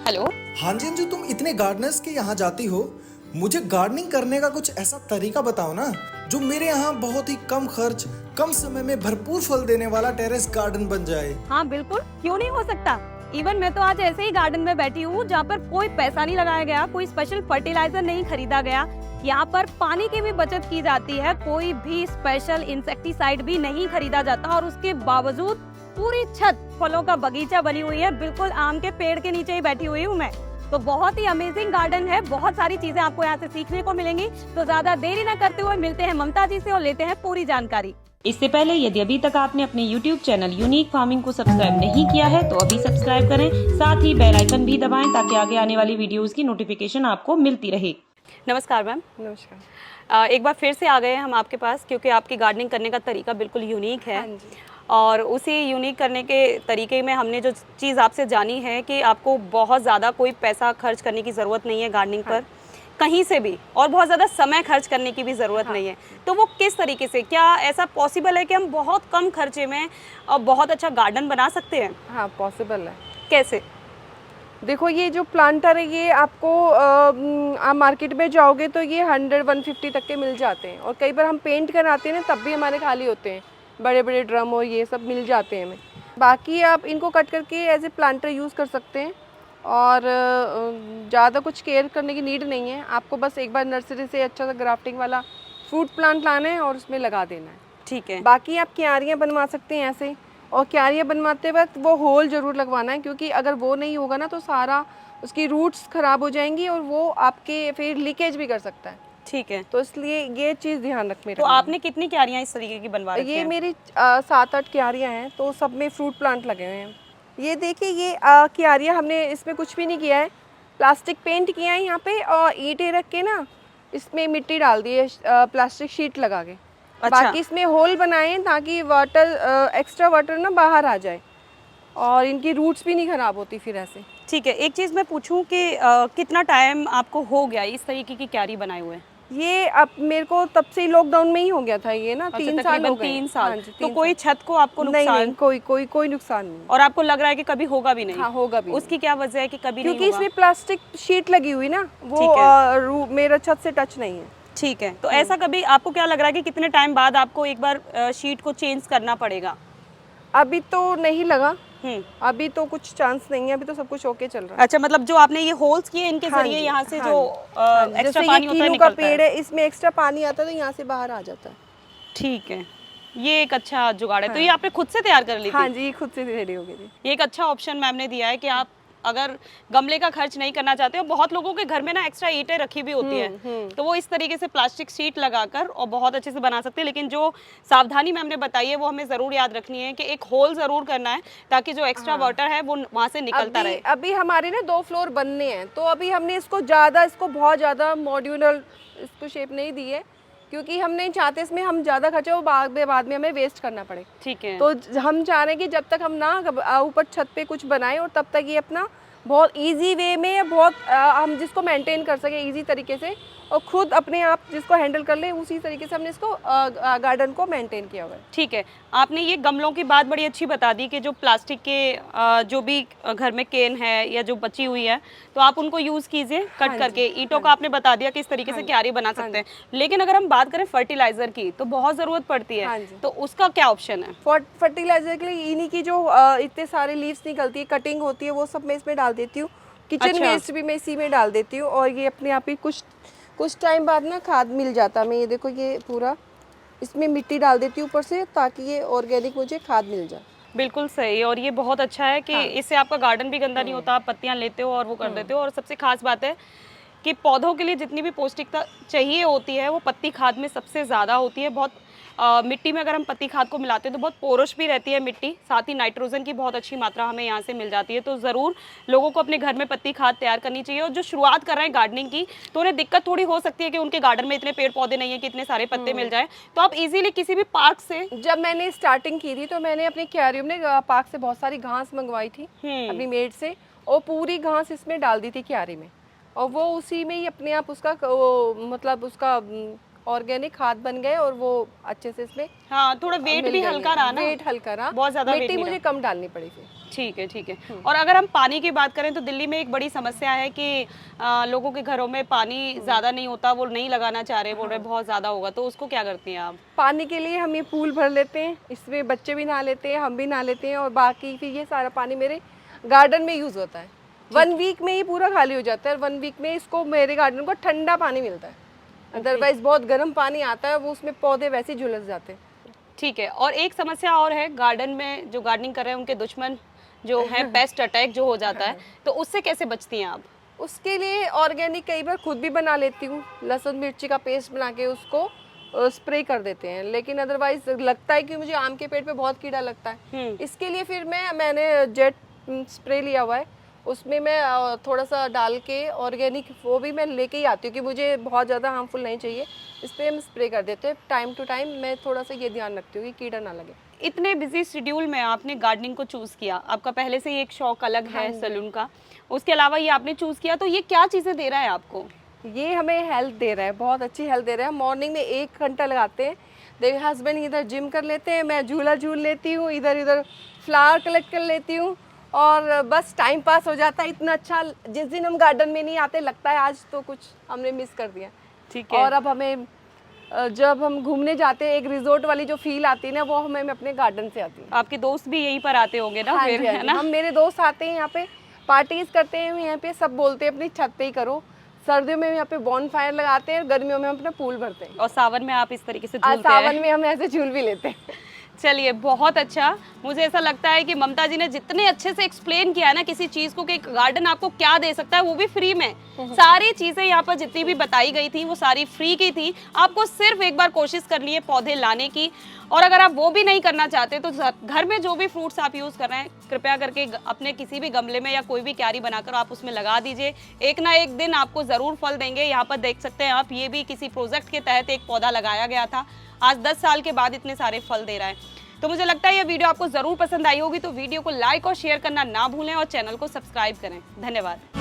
Hello. हाँ जी अंजू, तुम इतने गार्डनर्स के यहाँ जाती हो, मुझे गार्डनिंग करने का कुछ ऐसा तरीका बताओ ना जो मेरे यहाँ बहुत ही कम खर्च, कम समय में भरपूर फल देने वाला टेरेस गार्डन बन जाए। हाँ बिल्कुल, क्यों नहीं हो सकता। इवन मैं तो आज ऐसे ही गार्डन में बैठी हूँ जहाँ पर कोई पैसा नहीं लगाया गया, कोई स्पेशल फर्टिलाइजर नहीं खरीदा गया। यहाँ पर पानी की भी बचत की जाती है, कोई भी स्पेशल इंसेक्टिसाइड भी नहीं खरीदा जाता और उसके बावजूद पूरी छत फलों का बगीचा बनी हुई है। बिल्कुल आम के पेड़ के नीचे ही बैठी हुई हूँ मैं। तो बहुत ही अमेजिंग गार्डन है, बहुत सारी चीजें आपको यहाँ से सीखने को मिलेंगी। तो ज्यादा देरी न करते हुए मिलते हैं ममता जी से और लेते हैं पूरी जानकारी। इससे पहले यदि अभी तक आपने अपने YouTube चैनल यूनिक फार्मिंग को सब्सक्राइब नहीं किया है तो अभी सब्सक्राइब करें, साथ ही बेल आइकन भी दबाएं ताकि आगे आने वाली वीडियोस की नोटिफिकेशन आपको मिलती रहे। नमस्कार मैम। नमस्कार। एक बार फिर से आ गए हैं हम आपके पास क्योंकि आपकी गार्डनिंग करने का तरीका बिल्कुल यूनिक है। हाँ जी। और उसी यूनिक करने के तरीके में हमने जो चीज़ आपसे जानी है कि आपको बहुत ज़्यादा कोई पैसा खर्च करने की ज़रूरत नहीं है गार्डनिंग पर कहीं से भी, और बहुत ज़्यादा समय खर्च करने की भी ज़रूरत नहीं है। तो वो किस तरीके से, क्या ऐसा पॉसिबल है कि हम बहुत कम खर्चे में बहुत अच्छा गार्डन बना सकते हैं? हाँ, पॉसिबल है। कैसे? देखो, ये जो प्लांटर है ये आपको आप मार्केट में जाओगे तो ये 100-150 तक के मिल जाते हैं, और कई बार हम पेंट कराते हैं ना तब भी हमारे खाली होते हैं, बड़े बड़े ड्रम और ये सब मिल जाते हैं हमें। बाकी आप इनको कट करके एज ए प्लांटर यूज़ कर सकते हैं, और ज़्यादा कुछ केयर करने की नीड नहीं है। आपको बस एक बार नर्सरी से अच्छा सा ग्राफ्टिंग वाला फ्रूट प्लांट लाना है और उसमें लगा देना है। ठीक है। बाकी आप क्यारियाँ बनवा सकते हैं ऐसे, और क्यारियाँ बनवाते वक्त वो होल ज़रूर लगवाना है, क्योंकि अगर वो नहीं होगा ना तो सारा उसकी रूट्स ख़राब हो जाएंगी और वो आपके फिर लीकेज भी कर सकता है। ठीक है। तो इसलिए ये चीज़ ध्यान रखना। तो आपने कितनी क्यारियाँ इस तरीके की बनवा रखी हैं? ये मेरी 7-8 क्यारियाँ हैं, तो सब में फ्रूट प्लांट लगे हुए हैं। ये देखिए, ये क्यारियाँ हमने इसमें कुछ भी नहीं किया है, प्लास्टिक पेंट किया है यहाँ पे, और ईंटें रख के ना इसमें मिट्टी डाल दी है प्लास्टिक शीट लगा के। अच्छा। बाकी इसमें होल बनाए हैं ताकि वाटर, एक्स्ट्रा वाटर ना बाहर आ जाए और इनकी रूट्स भी नहीं ख़राब होती फिर ऐसे। ठीक है। एक चीज़ मैं पूछूं कि कितना टाइम आपको हो गया इस तरीके की क्यारी बनाए हुए? ये अब मेरे को तब से ही लॉकडाउन में ही हो गया था ये ना। 3 साल हो गए। 3 साल। हाँ जी, तो 3 कोई साल। छत को आपको नुकसान? नहीं, कोई नुकसान नहीं। और आपको लग रहा है कि कभी होगा भी नहीं? हाँ, होगा भी उसकी क्या वजह है कि कभी क्योंकि नहीं होगा? इसमें प्लास्टिक शीट लगी हुई ना, ठीक वो मेरा छत से टच नहीं है। ठीक है। तो ऐसा कभी आपको क्या लग रहा है कि कितने टाइम बाद आपको एक बार शीट को चेंज करना पड़ेगा? अभी तो नहीं लगा, हम्म। अभी तो कुछ चांस नहीं है, अभी तो सब कुछ ओके चल रहा है। अच्छा, मतलब जो आपने ये होल्स किए इनके हाँ जरिए जी, यहाँ से हाँ जो जी। एक्स्ट्रा जैसे पानी ये होता है कीनू का निकलता पेड़ है। है, इसमें एक्स्ट्रा पानी आता है तो यहाँ से बाहर आ जाता है। ठीक है। ये एक अच्छा जुगाड़ है। तो हाँ। ये आपने खुद से तैयार कर ली थी? हाँ जी, खुद से रेडी हो गई थी। ये एक अच्छा ऑप्शन मैम ने दिया है कि आप अगर गमले का खर्च नहीं करना चाहते हो, बहुत लोगों के घर में ना एक्स्ट्रा ईंटें रखी भी होती है, तो वो इस तरीके से प्लास्टिक शीट लगाकर और बहुत अच्छे से बना सकते हैं। लेकिन जो सावधानी मैम ने बताई है वो हमें ज़रूर याद रखनी है कि एक होल ज़रूर करना है ताकि जो एक्स्ट्रा वाटर है वो वहाँ से निकलता रहे। अभी हमारे ना 2 फ्लोर बनने हैं, तो अभी हमने इसको बहुत ज़्यादा मॉड्यूलर इसको शेप नहीं दी है, क्योंकि हम नहीं चाहते इसमें हम ज़्यादा खर्चा वो बाद में हमें वेस्ट करना पड़े। ठीक है। तो हम चाह रहे हैं कि जब तक हम ना ऊपर छत पे कुछ बनाएं, और तब तक ये अपना बहुत इजी वे में हम जिसको मेंटेन कर सके इजी तरीके से, और खुद अपने आप जिसको हैंडल कर ले, उसी तरीके से हमने इसको गार्डन को मेंटेन किया हुआ है। ठीक है। आपने ये गमलों की बात बड़ी अच्छी बता दी कि जो प्लास्टिक के जो भी घर में केन है या जो बची हुई है तो आप उनको यूज़ कीजिए कट हाँ करके। जी, ईंटों का आपने बता दिया कि इस तरीके से क्यारी बना सकते हैं, लेकिन अगर हम बात करें फर्टिलाइजर की तो बहुत ज़रूरत पड़ती है। हाँ जी। तो उसका क्या ऑप्शन है? फर्टिलाइजर के लिए इन्हीं की जो इतने सारे लीव्स निकलती है, कटिंग होती है, वो सब मैं इसमें डाल देती हूँ। किचन अच्छा। वेस्ट भी मैं इसी में डाल देती हूँ, और ये अपने आप ही कुछ टाइम बाद ना खाद मिल जाता है। मैं ये देखो, ये पूरा इसमें मिट्टी डाल देती हूँ ऊपर से, ताकि ये ऑर्गेनिक मुझे खाद मिल जाए। बिल्कुल सही। और ये बहुत अच्छा है कि इससे आपका गार्डन भी गंदा नहीं होता, आप पत्तियां लेते हो और वो कर देते हो। और सबसे खास बात है कि पौधों के लिए जितनी भी पौष्टिकता चाहिए होती है वो पत्ती खाद में सबसे ज़्यादा होती है। बहुत मिट्टी में अगर हम पत्ती खाद को मिलाते हैं तो बहुत पोरश भी रहती है मिट्टी, साथ ही नाइट्रोजन की बहुत अच्छी मात्रा हमें यहाँ से मिल जाती है। तो ज़रूर लोगों को अपने घर में पत्ती खाद तैयार करनी चाहिए। और जो शुरुआत कर रहे हैं गार्डनिंग की तो उन्हें दिक्कत थोड़ी हो सकती है कि उनके गार्डन में इतने पेड़ पौधे नहीं है कि इतने सारे पत्ते मिल जाए, तो आप इजीली किसी भी पार्क से। जब मैंने स्टार्टिंग की थी तो मैंने अपने क्यारियों में पार्क से बहुत सारी घास मंगवाई थी अपनी मेड से, और पूरी घास इसमें डाल दी थी क्यारी में, और वो उसी में ही अपने आप उसका मतलब उसका ऑर्गेनिक खाद बन गए और वो अच्छे से इसमें हाँ, थोड़ा वेट मिल भी गई हल्का है। रहा ना, वेट हल्का रहा, बहुत ज्यादा वेट मिट्टी नहीं मुझे रहा। कम डालनी पड़ी फिर। ठीक है, ठीक है। और अगर हम पानी की बात करें तो दिल्ली में एक बड़ी समस्या है कि लोगों के घरों में पानी ज्यादा नहीं होता, वो नहीं लगाना चाह रहे, बोल रहे बहुत ज्यादा होगा, तो उसको क्या करती हैं आप? पानी के लिए हम ये पूल भर लेते हैं, इसमें बच्चे भी नहा लेते हैं, हम भी नहा लेते हैं, और बाकी फिर ये सारा पानी मेरे गार्डन में यूज़ होता है। 1 वीक में ही पूरा खाली हो जाता है, 1 वीक में इसको मेरे गार्डन को ठंडा पानी मिलता है। अदरवाइज बहुत गर्म पानी आता है, वो उसमें पौधे वैसे ही झुलस जाते हैं। ठीक है। और एक समस्या और है, गार्डन में जो गार्डनिंग कर रहे हैं उनके दुश्मन जो है पेस्ट अटैक जो हो जाता है, तो उससे कैसे बचती हैं आप? उसके लिए ऑर्गेनिक कई बार खुद भी बना लेती हूँ, लहसुन मिर्ची का पेस्ट बना के उसको स्प्रे कर देते हैं। लेकिन अदरवाइज लगता है कि मुझे आम के पेड़ पे बहुत कीड़ा लगता है, इसके लिए फिर मैंने जेट स्प्रे लिया हुआ है, उसमें मैं थोड़ा सा डाल के ऑर्गेनिक वो भी मैं लेके ही आती हूँ कि मुझे बहुत ज़्यादा हार्मफुल नहीं चाहिए, इस पर हम स्प्रे कर देते हैं। टाइम टू टाइम मैं थोड़ा सा ये ध्यान रखती हूँ कि कीड़ा ना लगे। इतने बिजी शेड्यूल में आपने गार्डनिंग को चूज किया, आपका पहले से ही एक शौक अलग है सैलून का, उसके अलावा ये आपने चूज किया, तो ये क्या चीजें दे रहा है आपको? ये हमें हेल्थ दे रहा है, बहुत अच्छी हेल्थ दे रहा है। मॉर्निंग में 1 घंटा लगाते हैं, देखिए हस्बैंड इधर जिम कर लेते हैं, मैं झूला झूल लेती हूँ, इधर इधर फ्लावर कलेक्ट कर लेती हूँ, और बस टाइम पास हो जाता है। इतना अच्छा, जिस दिन हम गार्डन में नहीं आते लगता है आज तो कुछ हमने मिस कर दिया। ठीक है। और अब हमें जब हम घूमने जाते हैं, एक रिजोर्ट वाली जो फील आती है ना, वो हमें अपने गार्डन से आती है। आपके दोस्त भी यहीं पर आते होंगे ना? हाँ फिर जी, है ना? हम मेरे दोस्त आते हैं यहाँ पे, पार्टीज करते हैं यहाँ पे, सब बोलते हैं अपनी छत पे ही करो। सर्दियों में यहाँ पे बॉन फायर लगाते हैं, गर्मियों में हम अपना पूल भरते हैं, और सावन में आप इस तरीके से झूलते सावन हैं? में हम ऐसे झूल भी लेते हैं। चलिए, बहुत अच्छा। मुझे ऐसा लगता है कि ममता जी ने जितने अच्छे से एक्सप्लेन किया है ना किसी चीज को कि गार्डन आपको क्या दे सकता है, वो भी फ्री में। सारी चीजें यहाँ पर जितनी भी बताई गई थी वो सारी फ्री की थी। आपको सिर्फ एक बार कोशिश करनी है पौधे लाने की, और अगर आप वो भी नहीं करना चाहते तो घर में जो भी फ्रूट्स आप यूज कर रहे हैं, कृपया करके अपने किसी भी गमले में या कोई भी क्यारी बनाकर आप उसमें लगा दीजिए। एक ना एक दिन आपको जरूर फल देंगे। यहाँ पर देख सकते हैं आप, ये भी किसी प्रोजेक्ट के तहत एक पौधा लगाया गया था, आज 10 साल के बाद इतने सारे फल दे रहा है। तो मुझे लगता है ये वीडियो आपको जरूर पसंद आई होगी, तो वीडियो को लाइक और शेयर करना ना भूलें और चैनल को सब्सक्राइब करें। धन्यवाद।